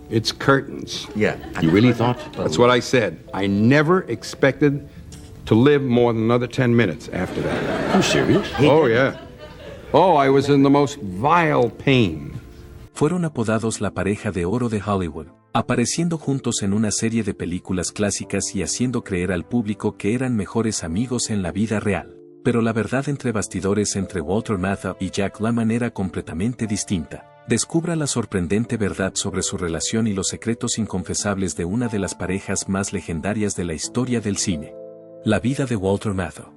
It's curtains. Yeah. You really thought? That's what I said. I never expected to live more than another 10 minutes after that. You serious? Oh, yeah. Oh, I was in the most vile pain. Fueron apodados la pareja de oro de Hollywood, apareciendo juntos en una serie de películas clásicas y haciendo creer al público que eran mejores amigos en la vida real. Pero la verdad entre bastidores entre Walter Matthau y Jack Lemmon era completamente distinta. Descubra la sorprendente verdad sobre su relación y los secretos inconfesables de una de las parejas más legendarias de la historia del cine. La vida de Walter Matthau.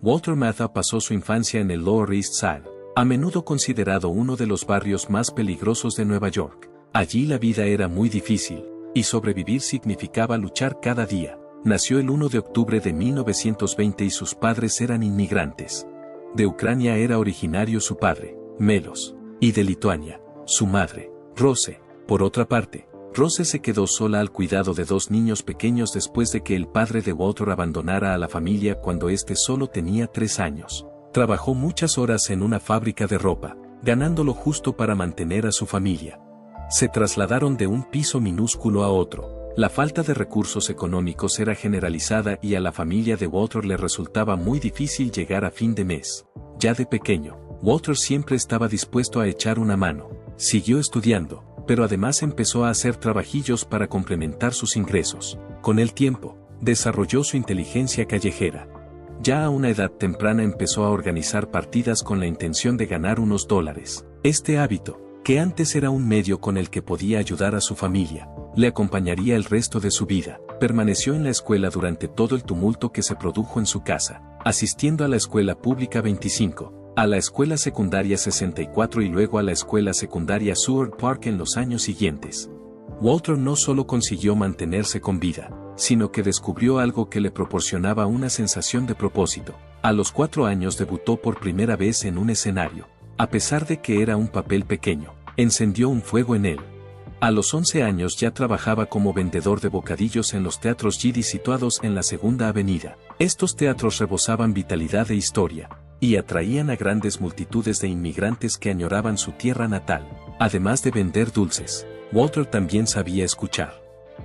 Walter Matthau pasó su infancia en el Lower East Side, a menudo considerado uno de los barrios más peligrosos de Nueva York. Allí la vida era muy difícil, y sobrevivir significaba luchar cada día. Nació el 1 de octubre de 1920 y sus padres eran inmigrantes. De Ucrania era originario su padre, Melos, y de Lituania, su madre, Rose. Por otra parte, Rose se quedó sola al cuidado de dos niños pequeños después de que el padre de Walter abandonara a la familia cuando éste solo tenía 3 años. Trabajó muchas horas en una fábrica de ropa, ganando lo justo para mantener a su familia. Se trasladaron de un piso minúsculo a otro. La falta de recursos económicos era generalizada y a la familia de Walter le resultaba muy difícil llegar a fin de mes. Ya de pequeño, Walter siempre estaba dispuesto a echar una mano. Siguió estudiando, pero además empezó a hacer trabajillos para complementar sus ingresos. Con el tiempo, desarrolló su inteligencia callejera. Ya a una edad temprana empezó a organizar partidas con la intención de ganar unos dólares. Este hábito, que antes era un medio con el que podía ayudar a su familia, le acompañaría el resto de su vida. Permaneció en la escuela durante todo el tumulto que se produjo en su casa, asistiendo a la escuela pública 25, a la escuela secundaria 64 y luego a la escuela secundaria Seward Park en los años siguientes. Walter no solo consiguió mantenerse con vida, sino que descubrió algo que le proporcionaba una sensación de propósito. A los 4 años debutó por primera vez en un escenario. A pesar de que era un papel pequeño, encendió un fuego en él. A los 11 años ya trabajaba como vendedor de bocadillos en los teatros Gidi situados en la Segunda Avenida. Estos teatros rebosaban vitalidad e historia, y atraían a grandes multitudes de inmigrantes que añoraban su tierra natal. Además de vender dulces, Walter también sabía escuchar.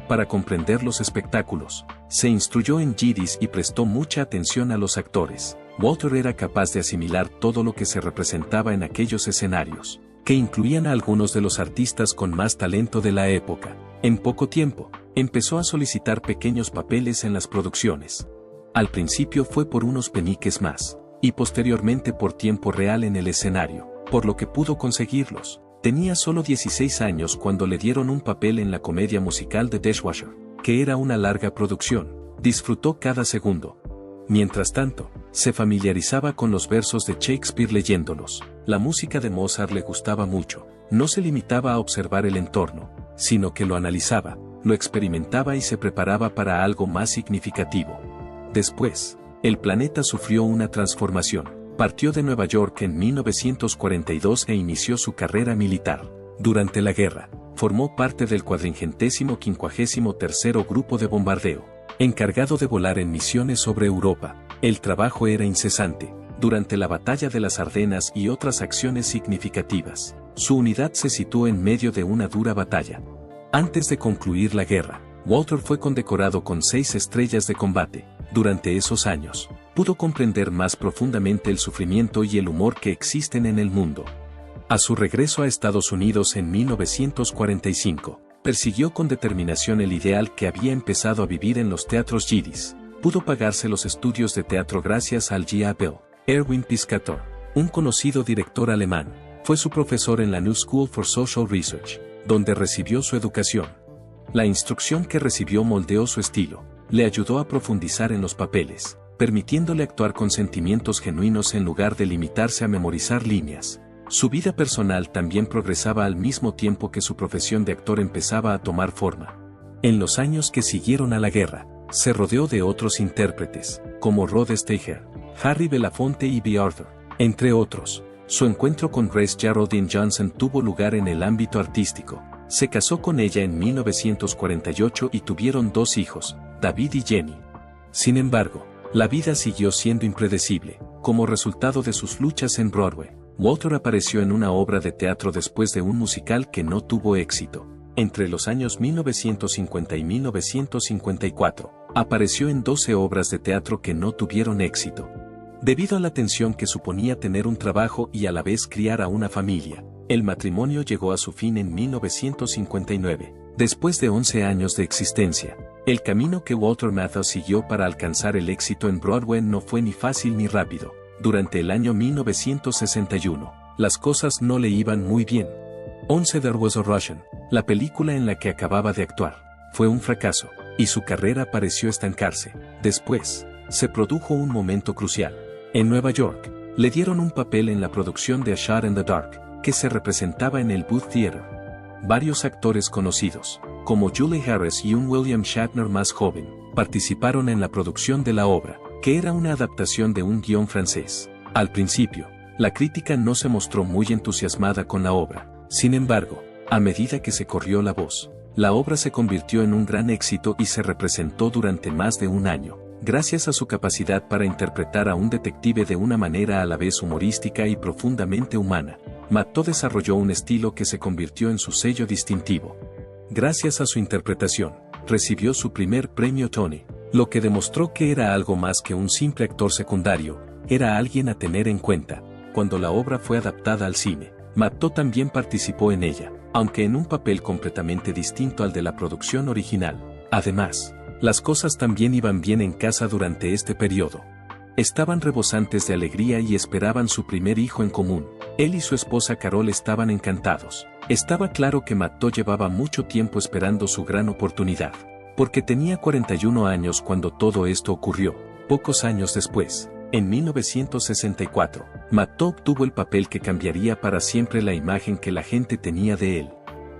Para comprender los espectáculos, se instruyó en Yiddish y prestó mucha atención a los actores. Walter era capaz de asimilar todo lo que se representaba en aquellos escenarios, que incluían a algunos de los artistas con más talento de la época. En poco tiempo, empezó a solicitar pequeños papeles en las producciones. Al principio fue por unos peniques más, y posteriormente por tiempo real en el escenario, por lo que pudo conseguirlos. Tenía solo 16 años cuando le dieron un papel en la comedia musical The Dishwasher, que era una larga producción. Disfrutó cada segundo. Mientras tanto, se familiarizaba con los versos de Shakespeare leyéndolos. La música de Mozart le gustaba mucho. No se limitaba a observar el entorno, sino que lo analizaba, lo experimentaba y se preparaba para algo más significativo. Después, el planeta sufrió una transformación. Partió de Nueva York en 1942 e inició su carrera militar. Durante la guerra, formó parte del 453º Grupo de Bombardeo, encargado de volar en misiones sobre Europa. El trabajo era incesante. Durante la Batalla de las Ardenas y otras acciones significativas, su unidad se situó en medio de una dura batalla. Antes de concluir la guerra, Walter fue condecorado con 6 estrellas de combate. Durante esos años, pudo comprender más profundamente el sufrimiento y el humor que existen en el mundo. A su regreso a Estados Unidos en 1945, persiguió con determinación el ideal que había empezado a vivir en los teatros Yiddish. Pudo pagarse los estudios de teatro gracias al G.A. Bell. Erwin Piscator, un conocido director alemán, fue su profesor en la New School for Social Research, donde recibió su educación. La instrucción que recibió moldeó su estilo, le ayudó a profundizar en los papeles, permitiéndole actuar con sentimientos genuinos en lugar de limitarse a memorizar líneas. Su vida personal también progresaba al mismo tiempo que su profesión de actor empezaba a tomar forma. En los años que siguieron a la guerra, se rodeó de otros intérpretes, como Rod Steiger, Harry Belafonte y Bea Arthur, entre otros. Su encuentro con Grace Geraldine Johnson tuvo lugar en el ámbito artístico. Se casó con ella en 1948 y tuvieron 2 hijos, David y Jenny. Sin embargo, la vida siguió siendo impredecible. Como resultado de sus luchas en Broadway, Walter apareció en una obra de teatro después de un musical que no tuvo éxito. Entre los años 1950 y 1954, apareció en 12 obras de teatro que no tuvieron éxito. Debido a la tensión que suponía tener un trabajo y a la vez criar a una familia, el matrimonio llegó a su fin en 1959. Después de 11 años de existencia, el camino que Walter Matthau siguió para alcanzar el éxito en Broadway no fue ni fácil ni rápido. Durante el año 1961, las cosas no le iban muy bien. There Was a Russian, la película en la que acababa de actuar, fue un fracaso, y su carrera pareció estancarse. Después, se produjo un momento crucial. En Nueva York, le dieron un papel en la producción de A Shot in the Dark, que se representaba en el Booth Theater. Varios actores conocidos, como Julie Harris y un William Shatner más joven, participaron en la producción de la obra, que era una adaptación de un guión francés. Al principio, la crítica no se mostró muy entusiasmada con la obra. Sin embargo, a medida que se corrió la voz, la obra se convirtió en un gran éxito y se representó durante más de un año, gracias a su capacidad para interpretar a un detective de una manera a la vez humorística y profundamente humana. Matthau desarrolló un estilo que se convirtió en su sello distintivo. Gracias a su interpretación, recibió su primer premio Tony, lo que demostró que era algo más que un simple actor secundario, era alguien a tener en cuenta. Cuando la obra fue adaptada al cine, Matthau también participó en ella, aunque en un papel completamente distinto al de la producción original. Además, las cosas también iban bien en casa durante este periodo. Estaban rebosantes de alegría y esperaban su primer hijo en común. Él y su esposa Carol estaban encantados. Estaba claro que Matthau llevaba mucho tiempo esperando su gran oportunidad, porque tenía 41 años cuando todo esto ocurrió. Pocos años después, en 1964, Matthau obtuvo el papel que cambiaría para siempre la imagen que la gente tenía de él.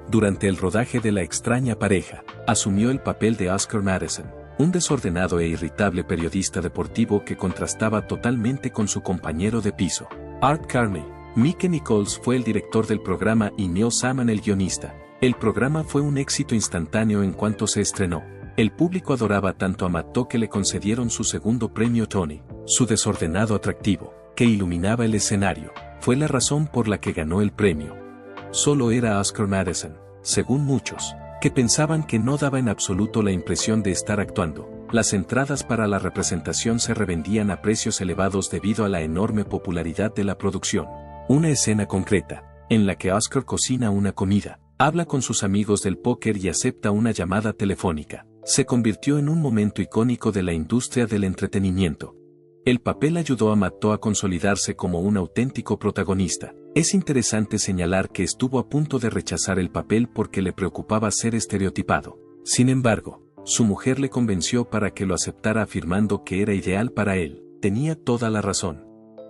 Durante el rodaje de La extraña pareja, asumió el papel de Oscar Madison, un desordenado e irritable periodista deportivo que contrastaba totalmente con su compañero de piso, Art Carney. Mike Nichols fue el director del programa y Neil Saman el guionista. El programa fue un éxito instantáneo en cuanto se estrenó. El público adoraba tanto a Matthau que le concedieron su segundo premio Tony. Su desordenado atractivo, que iluminaba el escenario, fue la razón por la que ganó el premio. Solo era Oscar Madison, según muchos, que pensaban que no daba en absoluto la impresión de estar actuando. Las entradas para la representación se revendían a precios elevados debido a la enorme popularidad de la producción. Una escena concreta, en la que Oscar cocina una comida, habla con sus amigos del póker y acepta una llamada telefónica, se convirtió en un momento icónico de la industria del entretenimiento. El papel ayudó a Matthau a consolidarse como un auténtico protagonista. Es interesante señalar que estuvo a punto de rechazar el papel porque le preocupaba ser estereotipado. Sin embargo, su mujer le convenció para que lo aceptara afirmando que era ideal para él. Tenía toda la razón.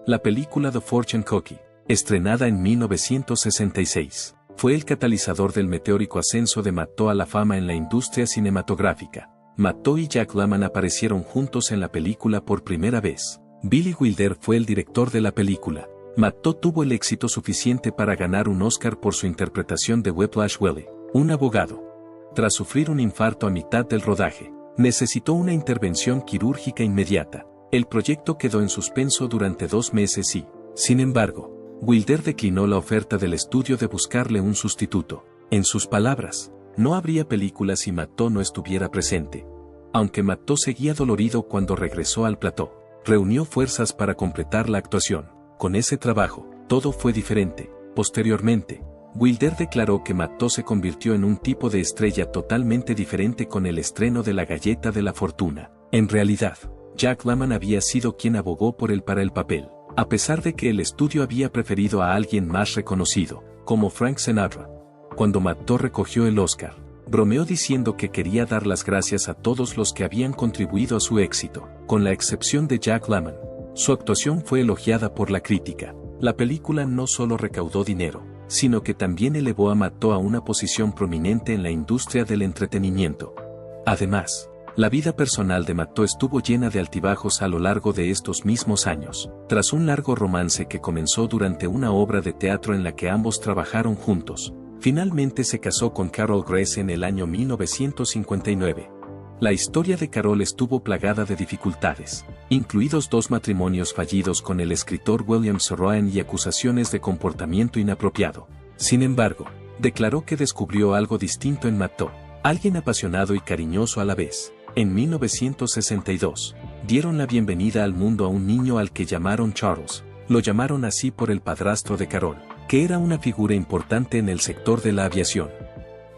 La película The Fortune Cookie, estrenada en 1966, fue el catalizador del meteórico ascenso de Matthau a la fama en la industria cinematográfica. Matthau y Jack Lemmon aparecieron juntos en la película por primera vez. Billy Wilder fue el director de la película. Matthau tuvo el éxito suficiente para ganar un Oscar por su interpretación de Whiplash Willie, un abogado. Tras sufrir un infarto a mitad del rodaje, necesitó una intervención quirúrgica inmediata. El proyecto quedó en suspenso durante 2 meses y, sin embargo, Wilder declinó la oferta del estudio de buscarle un sustituto. En sus palabras, no habría película si Matthau no estuviera presente. Aunque Matthau seguía dolorido cuando regresó al plató, reunió fuerzas para completar la actuación. Con ese trabajo, todo fue diferente. Posteriormente, Wilder declaró que Matthau se convirtió en un tipo de estrella totalmente diferente con el estreno de La Galleta de la Fortuna. En realidad, Jack Lemmon había sido quien abogó por él para el papel, a pesar de que el estudio había preferido a alguien más reconocido, como Frank Sinatra. Cuando Matthau recogió el Oscar, bromeó diciendo que quería dar las gracias a todos los que habían contribuido a su éxito, con la excepción de Jack Lemmon. Su actuación fue elogiada por la crítica. La película no solo recaudó dinero, sino que también elevó a Matthau a una posición prominente en la industria del entretenimiento. Además, la vida personal de Matthau estuvo llena de altibajos a lo largo de estos mismos años. Tras un largo romance que comenzó durante una obra de teatro en la que ambos trabajaron juntos, finalmente se casó con Carol Grace en el año 1959. La historia de Carol estuvo plagada de dificultades, incluidos 2 matrimonios fallidos con el escritor William Saroyan y acusaciones de comportamiento inapropiado. Sin embargo, declaró que descubrió algo distinto en Matteau, alguien apasionado y cariñoso a la vez. En 1962, dieron la bienvenida al mundo a un niño al que llamaron Charles. Lo llamaron así por el padrastro de Carol, que era una figura importante en el sector de la aviación.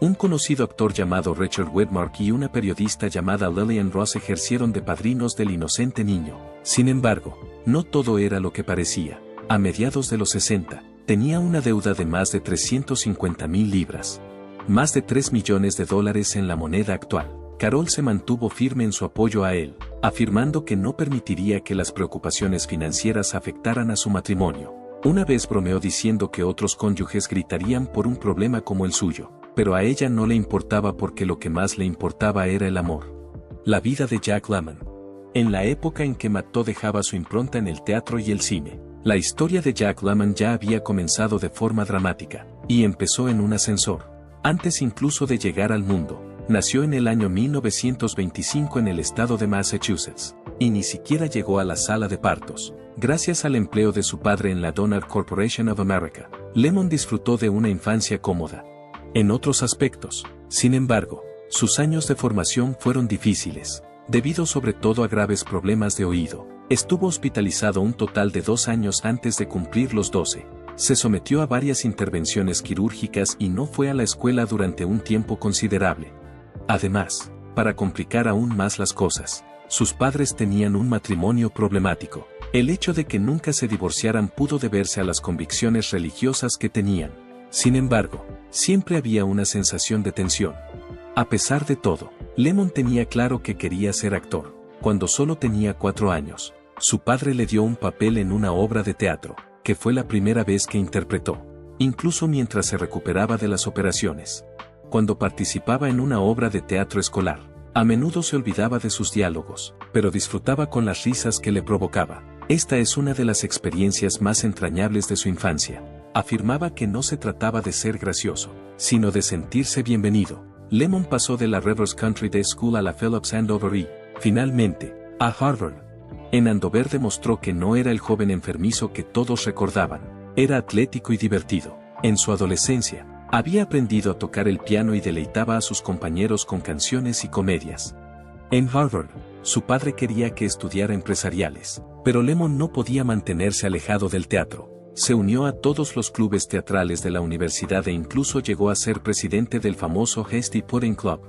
Un conocido actor llamado Richard Widmark y una periodista llamada Lillian Ross ejercieron de padrinos del inocente niño. Sin embargo, no todo era lo que parecía. A mediados de los 60, tenía una deuda de más de 350,000 libras. Más de $3 millones en la moneda actual. Carol se mantuvo firme en su apoyo a él, afirmando que no permitiría que las preocupaciones financieras afectaran a su matrimonio. Una vez bromeó diciendo que otros cónyuges gritarían por un problema como el suyo, pero a ella no le importaba porque lo que más le importaba era el amor. La vida de Jack Lemmon. En la época en que Matteau dejaba su impronta en el teatro y el cine, la historia de Jack Lemmon ya había comenzado de forma dramática, y empezó en un ascensor. Antes incluso de llegar al mundo, nació en el año 1925 en el estado de Massachusetts, y ni siquiera llegó a la sala de partos. Gracias al empleo de su padre en la Donner Corporation of America, Lemmon disfrutó de una infancia cómoda. En otros aspectos, sin embargo, sus años de formación fueron difíciles, debido sobre todo a graves problemas de oído. Estuvo hospitalizado un total de 2 años antes de cumplir los 12. Se sometió a varias intervenciones quirúrgicas y no fue a la escuela durante un tiempo considerable. Además, para complicar aún más las cosas, sus padres tenían un matrimonio problemático. El hecho de que nunca se divorciaran pudo deberse a las convicciones religiosas que tenían. Sin embargo, siempre había una sensación de tensión. A pesar de todo, Lemmon tenía claro que quería ser actor. Cuando solo tenía 4 años, su padre le dio un papel en una obra de teatro, que fue la primera vez que interpretó, incluso mientras se recuperaba de las operaciones. Cuando participaba en una obra de teatro escolar, a menudo se olvidaba de sus diálogos, pero disfrutaba con las risas que le provocaba. Esta es una de las experiencias más entrañables de su infancia. Afirmaba que no se trataba de ser gracioso, sino de sentirse bienvenido. Lemmon pasó de la Rivers Country Day School a la Phillips Andover y, finalmente, a Harvard. En Andover demostró que no era el joven enfermizo que todos recordaban. Era atlético y divertido. En su adolescencia, había aprendido a tocar el piano y deleitaba a sus compañeros con canciones y comedias. En Harvard, su padre quería que estudiara empresariales, pero Lemmon no podía mantenerse alejado del teatro. Se unió a todos los clubes teatrales de la universidad e incluso llegó a ser presidente del famoso Hasty Pudding Club.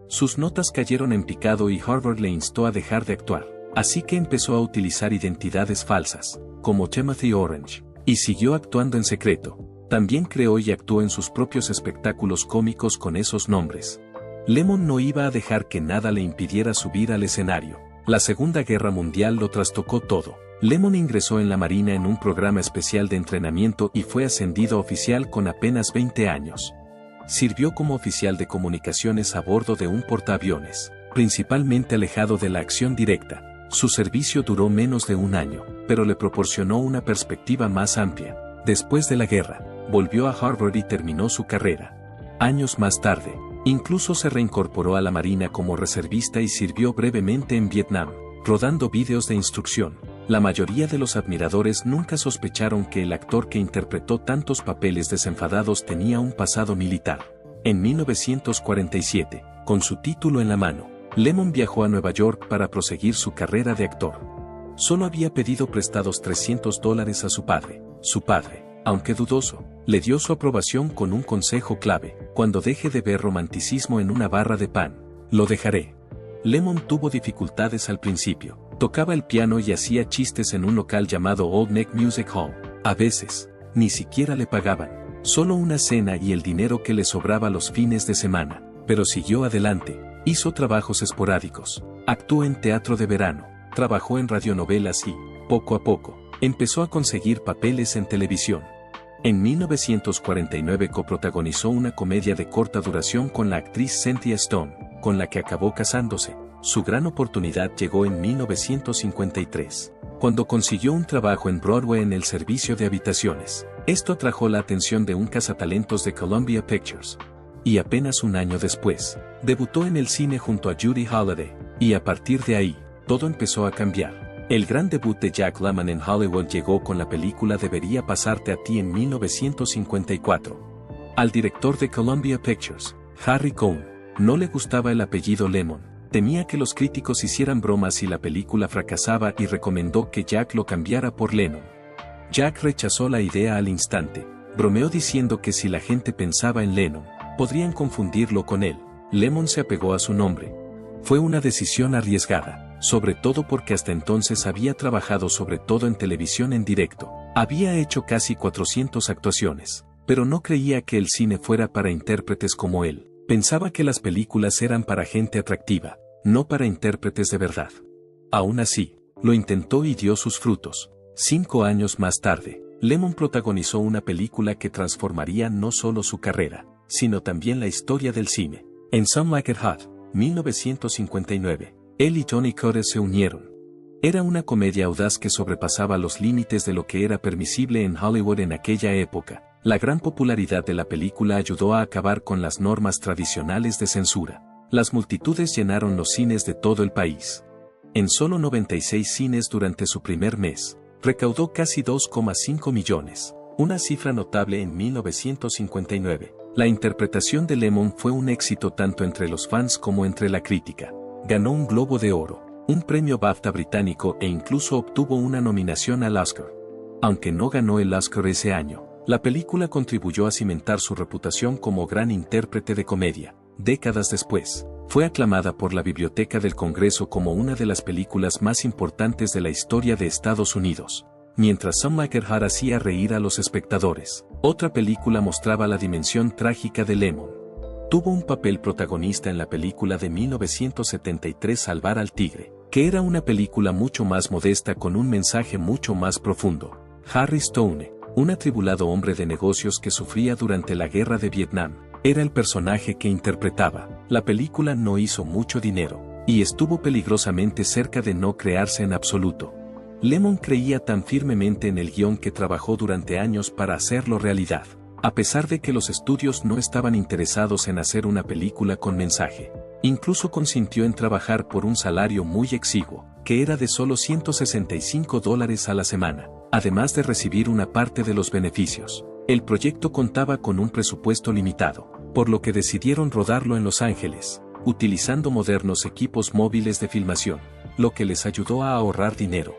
Sus notas cayeron en picado y Harvard le instó a dejar de actuar, así que empezó a utilizar identidades falsas, como Timothy Orange, y siguió actuando en secreto. También creó y actuó en sus propios espectáculos cómicos con esos nombres. Lemmon no iba a dejar que nada le impidiera subir al escenario. La Segunda Guerra Mundial lo trastocó todo. Lemmon ingresó en la Marina en un programa especial de entrenamiento y fue ascendido a oficial con apenas 20 años. Sirvió como oficial de comunicaciones a bordo de un portaaviones, principalmente alejado de la acción directa. Su servicio duró menos de 1 año, pero le proporcionó una perspectiva más amplia. Después de la guerra, volvió a Harvard y terminó su carrera. Años más tarde, incluso se reincorporó a la Marina como reservista y sirvió brevemente en Vietnam, rodando vídeos de instrucción. La mayoría de los admiradores nunca sospecharon que el actor que interpretó tantos papeles desenfadados tenía un pasado militar. En 1947, con su título en la mano, Lemmon viajó a Nueva York para proseguir su carrera de actor. Solo había pedido prestados $300 a su padre. Su padre, aunque dudoso, le dio su aprobación con un consejo clave: cuando deje de ver romanticismo en una barra de pan, lo dejaré. Lemmon tuvo dificultades al principio. Tocaba el piano y hacía chistes en un local llamado Old Neck Music Hall. A veces, ni siquiera le pagaban, solo una cena y el dinero que le sobraba los fines de semana. Pero siguió adelante, hizo trabajos esporádicos, actuó en teatro de verano, trabajó en radionovelas y, poco a poco, empezó a conseguir papeles en televisión. En 1949 coprotagonizó una comedia de corta duración con la actriz Cynthia Stone, con la que acabó casándose. Su gran oportunidad llegó en 1953, cuando consiguió un trabajo en Broadway en el servicio de habitaciones. Esto atrajo la atención de un cazatalentos de Columbia Pictures. Y apenas 1 año después, debutó en el cine junto a Judy Holliday, y a partir de ahí, todo empezó a cambiar. El gran debut de Jack Lemmon en Hollywood llegó con la película Debería pasarte a ti en 1954. Al director de Columbia Pictures, Harry Cohn, no le gustaba el apellido Lemon. Temía que los críticos hicieran bromas si la película fracasaba y recomendó que Jack lo cambiara por Lennon. Jack rechazó la idea al instante. Bromeó diciendo que si la gente pensaba en Lennon, podrían confundirlo con él. Lemon se apegó a su nombre. Fue una decisión arriesgada, sobre todo porque hasta entonces había trabajado sobre todo en televisión en directo. Había hecho casi 400 actuaciones, pero no creía que el cine fuera para intérpretes como él. Pensaba que las películas eran para gente atractiva, no para intérpretes de verdad. Aún así, lo intentó y dio sus frutos. 5 años más tarde, Lemon protagonizó una película que transformaría no solo su carrera, sino también la historia del cine. En Some Like It Hot, 1959, él y Tony Curtis se unieron. Era una comedia audaz que sobrepasaba los límites de lo que era permisible en Hollywood en aquella época. La gran popularidad de la película ayudó a acabar con las normas tradicionales de censura. Las multitudes llenaron los cines de todo el país. En solo 96 cines durante su primer mes, recaudó casi 2,5 millones, una cifra notable en 1959. La interpretación de Lemon fue un éxito tanto entre los fans como entre la crítica. Ganó un Globo de Oro, un premio BAFTA británico e incluso obtuvo una nominación al Oscar. Aunque no ganó el Oscar ese año, la película contribuyó a cimentar su reputación como gran intérprete de comedia. Décadas después, fue aclamada por la Biblioteca del Congreso como una de las películas más importantes de la historia de Estados Unidos. Mientras Some Like It Hot hacía reír a los espectadores, otra película mostraba la dimensión trágica de Lemon. Tuvo un papel protagonista en la película de 1973 Salvar al Tigre, que era una película mucho más modesta con un mensaje mucho más profundo. Harry Stone, un atribulado hombre de negocios que sufría durante la guerra de Vietnam, era el personaje que interpretaba. La película no hizo mucho dinero, y estuvo peligrosamente cerca de no crearse en absoluto. Lemon creía tan firmemente en el guión que trabajó durante años para hacerlo realidad, a pesar de que los estudios no estaban interesados en hacer una película con mensaje. Incluso consintió en trabajar por un salario muy exiguo, que era de solo $165 a la semana, además de recibir una parte de los beneficios. El proyecto contaba con un presupuesto limitado, por lo que decidieron rodarlo en Los Ángeles, utilizando modernos equipos móviles de filmación, lo que les ayudó a ahorrar dinero.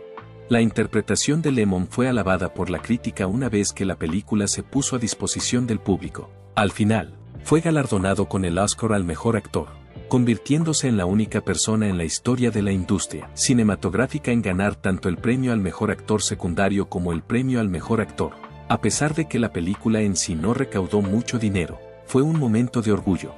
La interpretación de Lemon fue alabada por la crítica una vez que la película se puso a disposición del público. Al final, fue galardonado con el Oscar al mejor actor, convirtiéndose en la única persona en la historia de la industria cinematográfica en ganar tanto el premio al mejor actor secundario como el premio al mejor actor. A pesar de que la película en sí no recaudó mucho dinero, fue un momento de orgullo.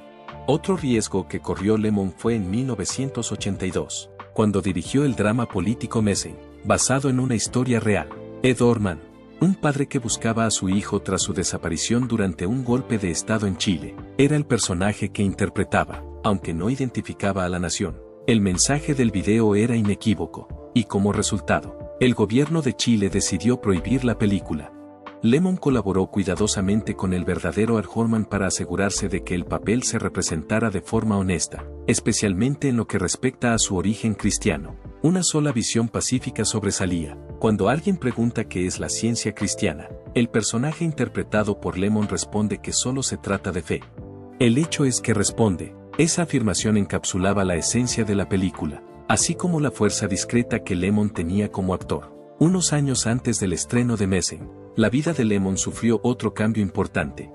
Otro riesgo que corrió Lemon fue en 1982, cuando dirigió el drama político Messing, basado en una historia real. Ed Orman, un padre que buscaba a su hijo tras su desaparición durante un golpe de estado en Chile, era el personaje que interpretaba, aunque no identificaba a la nación. El mensaje del video era inequívoco, y como resultado, el gobierno de Chile decidió prohibir la película. Lemon colaboró cuidadosamente con el verdadero Ed Orman para asegurarse de que el papel se representara de forma honesta, especialmente en lo que respecta a su origen cristiano. Una sola visión pacífica sobresalía. Cuando alguien pregunta qué es la ciencia cristiana, el personaje interpretado por Lemon responde que solo se trata de fe. El hecho es que responde, esa afirmación encapsulaba la esencia de la película, así como la fuerza discreta que Lemon tenía como actor. Unos años antes del estreno de Messing, la vida de Lemon sufrió otro cambio importante.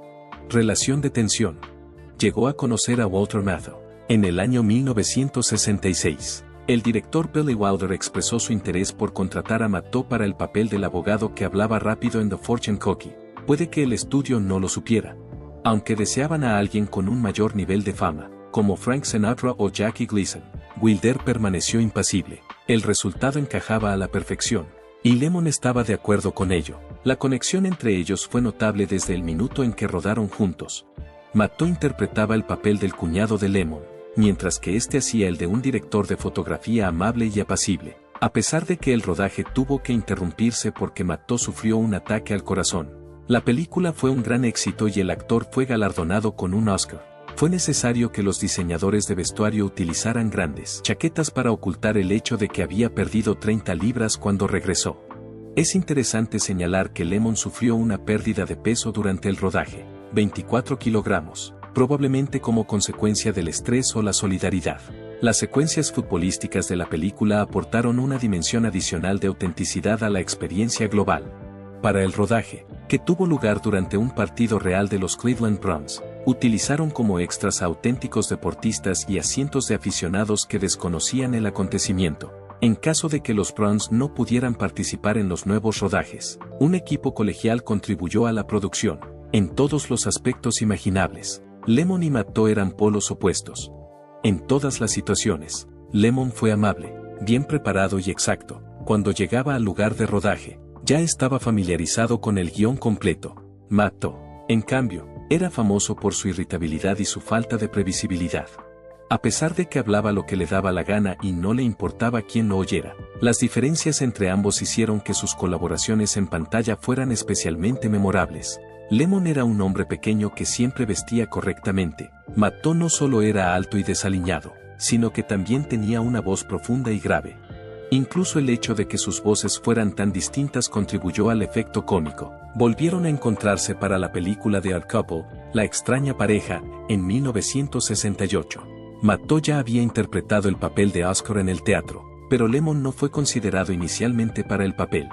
Relación de tensión. Llegó a conocer a Walter Matthau. En el año 1966, el director Billy Wilder expresó su interés por contratar a Matthau para el papel del abogado que hablaba rápido en The Fortune Cookie. Puede que el estudio no lo supiera. Aunque deseaban a alguien con un mayor nivel de fama, como Frank Sinatra o Jackie Gleason, Wilder permaneció impasible. El resultado encajaba a la perfección, y Lemon estaba de acuerdo con ello. La conexión entre ellos fue notable desde el minuto en que rodaron juntos. Matthau interpretaba el papel del cuñado de Lemon, mientras que este hacía el de un director de fotografía amable y apacible. A pesar de que el rodaje tuvo que interrumpirse porque Matthau sufrió un ataque al corazón, la película fue un gran éxito y el actor fue galardonado con un Oscar. Fue necesario que los diseñadores de vestuario utilizaran grandes chaquetas para ocultar el hecho de que había perdido 30 libras cuando regresó. Es interesante señalar que Lemon sufrió una pérdida de peso durante el rodaje. 24 kilogramos, probablemente como consecuencia del estrés o la solidaridad. Las secuencias futbolísticas de la película aportaron una dimensión adicional de autenticidad a la experiencia global. Para el rodaje, que tuvo lugar durante un partido real de los Cleveland Browns, utilizaron como extras a auténticos deportistas y a cientos de aficionados que desconocían el acontecimiento. En caso de que los Browns no pudieran participar en los nuevos rodajes, un equipo colegial contribuyó a la producción, en todos los aspectos imaginables. Lemon y Matteau eran polos opuestos. En todas las situaciones, Lemon fue amable, bien preparado y exacto. Cuando llegaba al lugar de rodaje, ya estaba familiarizado con el guión completo. Matteau, en cambio, era famoso por su irritabilidad y su falta de previsibilidad. A pesar de que hablaba lo que le daba la gana y no le importaba quién lo oyera, las diferencias entre ambos hicieron que sus colaboraciones en pantalla fueran especialmente memorables. Lemon era un hombre pequeño que siempre vestía correctamente. Matteau no solo era alto y desaliñado, sino que también tenía una voz profunda y grave. Incluso el hecho de que sus voces fueran tan distintas contribuyó al efecto cómico. Volvieron a encontrarse para la película The Odd Couple, La extraña pareja, en 1968. Matteau ya había interpretado el papel de Oscar en el teatro, pero Lemon no fue considerado inicialmente para el papel.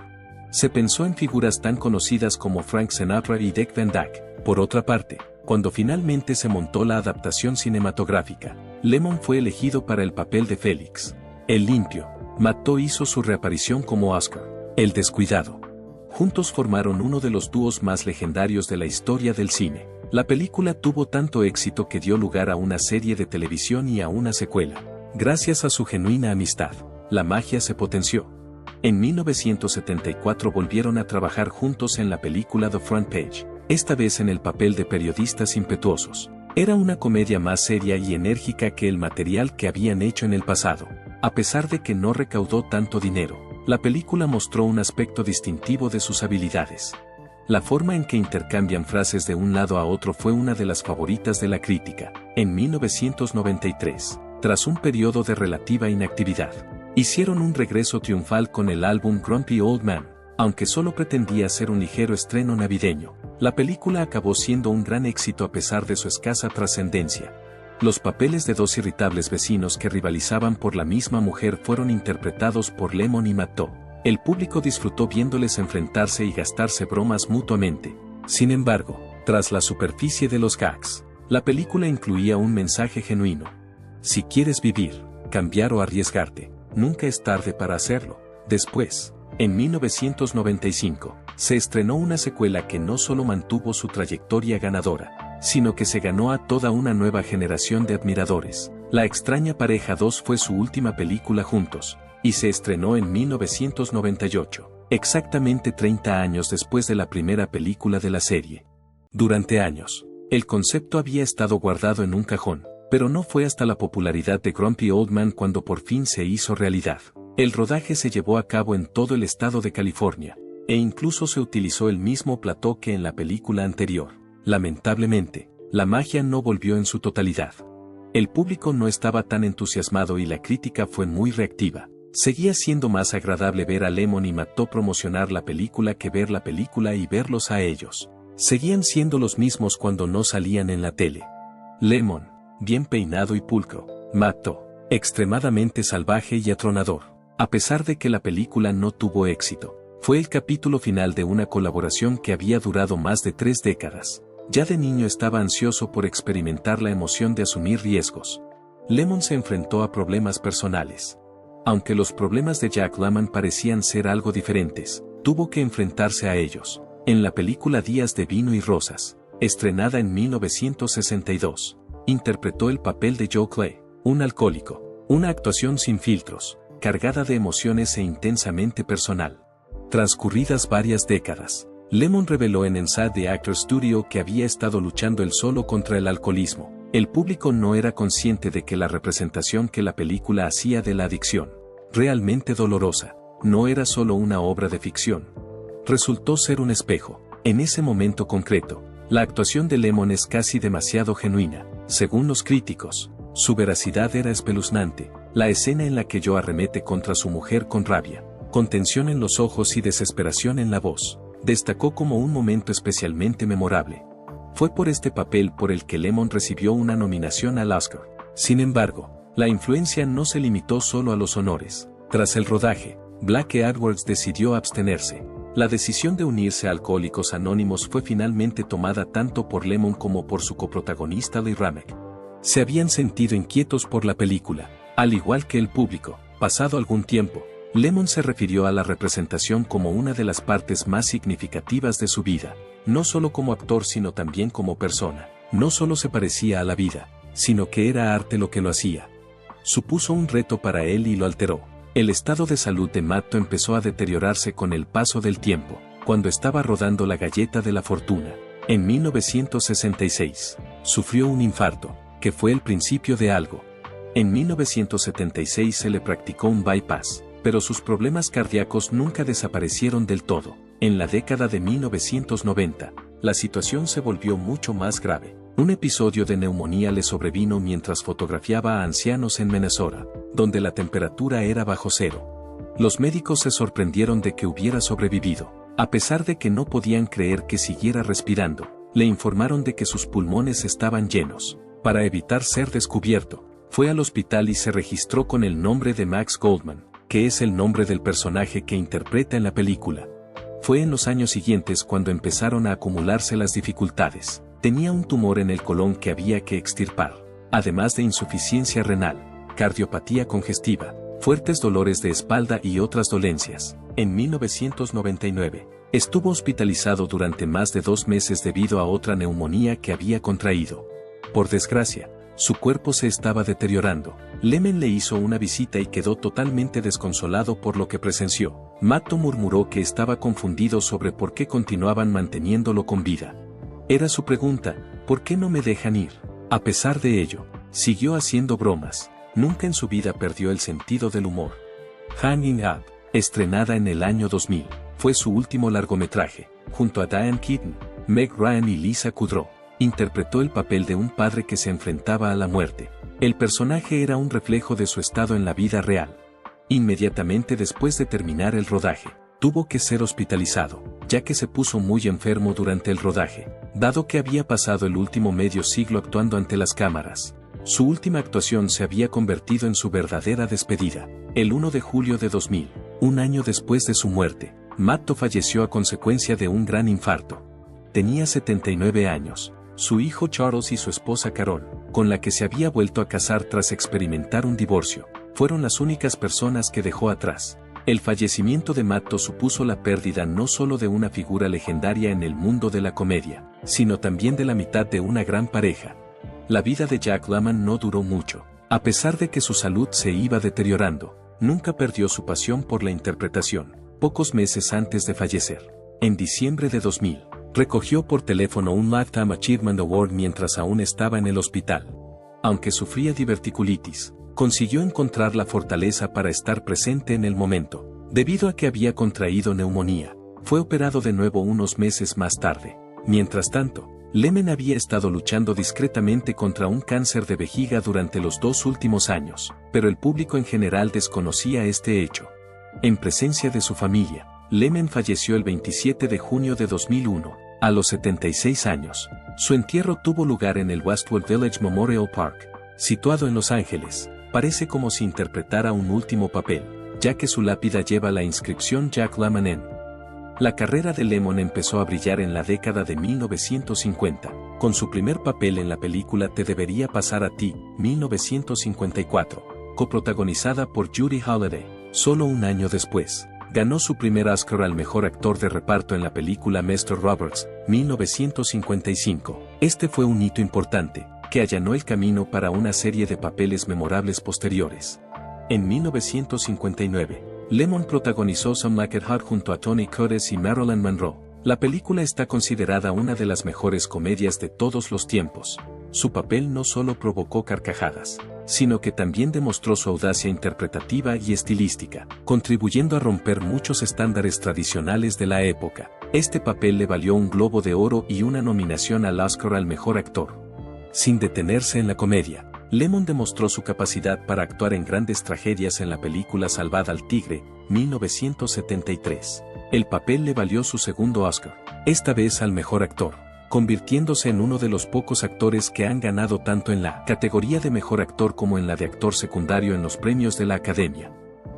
Se pensó en figuras tan conocidas como Frank Sinatra y Dick Van Dyke. Por otra parte, cuando finalmente se montó la adaptación cinematográfica, Lemon fue elegido para el papel de Félix, el limpio. Matteau hizo su reaparición como Oscar, el descuidado. Juntos formaron uno de los dúos más legendarios de la historia del cine. La película tuvo tanto éxito que dio lugar a una serie de televisión y a una secuela. Gracias a su genuina amistad, la magia se potenció. En 1974 volvieron a trabajar juntos en la película The Front Page, esta vez en el papel de periodistas impetuosos. Era una comedia más seria y enérgica que el material que habían hecho en el pasado. A pesar de que no recaudó tanto dinero, la película mostró un aspecto distintivo de sus habilidades. La forma en que intercambian frases de un lado a otro fue una de las favoritas de la crítica. En 1993, tras un periodo de relativa inactividad, hicieron un regreso triunfal con el álbum Grumpy Old Man. Aunque solo pretendía ser un ligero estreno navideño, la película acabó siendo un gran éxito a pesar de su escasa trascendencia. Los papeles de dos irritables vecinos que rivalizaban por la misma mujer fueron interpretados por Lemon y Matteau. El público disfrutó viéndoles enfrentarse y gastarse bromas mutuamente. Sin embargo, tras la superficie de los gags, la película incluía un mensaje genuino. Si quieres vivir, cambiar o arriesgarte, nunca es tarde para hacerlo. Después, en 1995, se estrenó una secuela que no solo mantuvo su trayectoria ganadora, sino que se ganó a toda una nueva generación de admiradores. La extraña pareja 2 fue su última película juntos, y se estrenó en 1998, exactamente 30 años después de la primera película de la serie. Durante años, el concepto había estado guardado en un cajón, pero no fue hasta la popularidad de Grumpy Old Man cuando por fin se hizo realidad. El rodaje se llevó a cabo en todo el estado de California, e incluso se utilizó el mismo plató que en la película anterior. Lamentablemente, la magia no volvió en su totalidad. El público no estaba tan entusiasmado y la crítica fue muy reactiva. Seguía siendo más agradable ver a Lemon y Matteau promocionar la película que ver la película y verlos a ellos. Seguían siendo los mismos cuando no salían en la tele. Lemon, bien peinado y pulcro. Matteau, extremadamente salvaje y atronador. A pesar de que la película no tuvo éxito, fue el capítulo final de una colaboración que había durado más de 3 décadas. Ya de niño estaba ansioso por experimentar la emoción de asumir riesgos. Lemon se enfrentó a problemas personales. Aunque los problemas de Jack Lemmon parecían ser algo diferentes, tuvo que enfrentarse a ellos. En la película Días de Vino y Rosas, estrenada en 1962, interpretó el papel de Joe Clay, un alcohólico, una actuación sin filtros, cargada de emociones e intensamente personal. Transcurridas varias décadas, Lemon reveló en Inside the Actors Studio que había estado luchando él solo contra el alcoholismo. El público no era consciente de que la representación que la película hacía de la adicción, realmente dolorosa, no era solo una obra de ficción. Resultó ser un espejo. En ese momento concreto, la actuación de Lemon es casi demasiado genuina. Según los críticos, su veracidad era espeluznante. La escena en la que Joe arremete contra su mujer con rabia, con tensión en los ojos y desesperación en la voz, destacó como un momento especialmente memorable. Fue por este papel por el que Lemmon recibió una nominación al Oscar. Sin embargo, la influencia no se limitó solo a los honores. Tras el rodaje, Blake Edwards decidió abstenerse. La decisión de unirse a Alcohólicos Anónimos fue finalmente tomada tanto por Lemmon como por su coprotagonista Lee Ramick. Se habían sentido inquietos por la película, al igual que el público. Pasado algún tiempo, Lemmon se refirió a la representación como una de las partes más significativas de su vida, no solo como actor sino también como persona. No solo se parecía a la vida, sino que era arte lo que lo hacía. Supuso un reto para él y lo alteró. El estado de salud de Matto empezó a deteriorarse con el paso del tiempo, cuando estaba rodando La Galleta de la Fortuna. En 1966, sufrió un infarto, que fue el principio de algo. En 1976 se le practicó un bypass, pero sus problemas cardíacos nunca desaparecieron del todo. En la década de 1990, la situación se volvió mucho más grave. Un episodio de neumonía le sobrevino mientras fotografiaba a ancianos en Minnesota, donde la temperatura era bajo cero. Los médicos se sorprendieron de que hubiera sobrevivido. A pesar de que no podían creer que siguiera respirando, le informaron de que sus pulmones estaban llenos. Para evitar ser descubierto, fue al hospital y se registró con el nombre de Max Goldman, que es el nombre del personaje que interpreta en la película. Fue en los años siguientes cuando empezaron a acumularse las dificultades. Tenía un tumor en el colon que había que extirpar, además de insuficiencia renal, cardiopatía congestiva, fuertes dolores de espalda y otras dolencias. En 1999, estuvo hospitalizado durante más de 2 meses debido a otra neumonía que había contraído. Por desgracia, su cuerpo se estaba deteriorando. Lemmon le hizo una visita y quedó totalmente desconsolado por lo que presenció. Matto murmuró que estaba confundido sobre por qué continuaban manteniéndolo con vida. Era su pregunta, ¿por qué no me dejan ir? A pesar de ello, siguió haciendo bromas. Nunca en su vida perdió el sentido del humor. Hanging Up, estrenada en el año 2000, fue su último largometraje. Junto a Diane Keaton, Meg Ryan y Lisa Kudrow, interpretó el papel de un padre que se enfrentaba a la muerte. El personaje era un reflejo de su estado en la vida real. Inmediatamente después de terminar el rodaje, tuvo que ser hospitalizado, ya que se puso muy enfermo durante el rodaje, dado que había pasado el último medio siglo actuando ante las cámaras. Su última actuación se había convertido en su verdadera despedida. El 1 de julio de 2000, un año después de su muerte, Matto falleció a consecuencia de un gran infarto. Tenía 79 años. Su hijo Charles y su esposa Carol, con la que se había vuelto a casar tras experimentar un divorcio, fueron las únicas personas que dejó atrás. El fallecimiento de Matto supuso la pérdida no solo de una figura legendaria en el mundo de la comedia, sino también de la mitad de una gran pareja. La vida de Jack Lemmon no duró mucho. A pesar de que su salud se iba deteriorando, nunca perdió su pasión por la interpretación. Pocos meses antes de fallecer, en diciembre de 2000, recogió por teléfono un Lifetime Achievement Award mientras aún estaba en el hospital. Aunque sufría diverticulitis, consiguió encontrar la fortaleza para estar presente en el momento. Debido a que había contraído neumonía, fue operado de nuevo unos meses más tarde. Mientras tanto, Lemmon había estado luchando discretamente contra un cáncer de vejiga durante los 2 últimos años, pero el público en general desconocía este hecho. En presencia de su familia, Lemmon falleció el 27 de junio de 2001, a los 76 años. Su entierro tuvo lugar en el Westwood Village Memorial Park, situado en Los Ángeles. Parece como si interpretara un último papel, ya que su lápida lleva la inscripción Jack Lemmon en. La carrera de Lemmon empezó a brillar en la década de 1950, con su primer papel en la película Te debería pasar a ti, 1954, coprotagonizada por Judy Holliday. Solo un año después, ganó su primer Oscar al mejor actor de reparto en la película Mr. Roberts, 1955. Este fue un hito importante, que allanó el camino para una serie de papeles memorables posteriores. En 1959, Lemmon protagonizó Some Like It Hot junto a Tony Curtis y Marilyn Monroe. La película está considerada una de las mejores comedias de todos los tiempos. Su papel no solo provocó carcajadas, sino que también demostró su audacia interpretativa y estilística, contribuyendo a romper muchos estándares tradicionales de la época. Este papel le valió un Globo de Oro y una nominación al Oscar al mejor actor. Sin detenerse en la comedia, Lemmon demostró su capacidad para actuar en grandes tragedias en la película Salvad al Tigre, 1973. El papel le valió su segundo Oscar, esta vez al mejor actor. convirtiéndose en uno de los pocos actores que han ganado tanto en la categoría de mejor actor como en la de actor secundario en los premios de la Academia.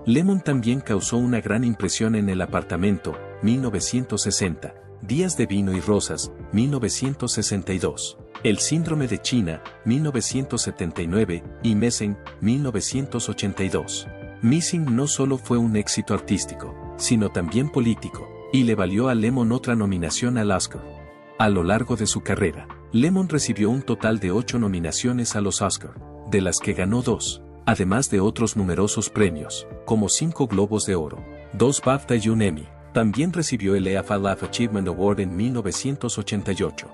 Lemon también causó una gran impresión en El apartamento, 1960, Días de vino y rosas, 1962, El síndrome de China, 1979, y Missing, 1982. Missing no solo fue un éxito artístico, sino también político, y le valió a Lemon otra nominación al Oscar. A lo largo de su carrera, Lemon recibió un total de 8 nominaciones a los Oscar, de las que ganó 2, además de otros numerosos premios, como 5 Globos de Oro, 2 BAFTA y un Emmy. También recibió el EFA Life Achievement Award en 1988.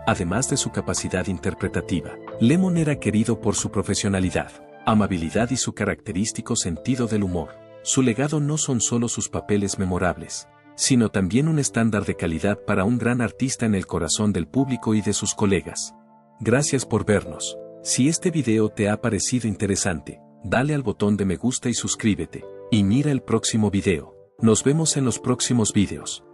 Además de su capacidad interpretativa, Lemon era querido por su profesionalidad, amabilidad y su característico sentido del humor. Su legado no son solo sus papeles memorables, sino también un estándar de calidad para un gran artista en el corazón del público y de sus colegas. Gracias por vernos. Si este video te ha parecido interesante, dale al botón de me gusta y suscríbete, y mira el próximo video. Nos vemos en los próximos videos.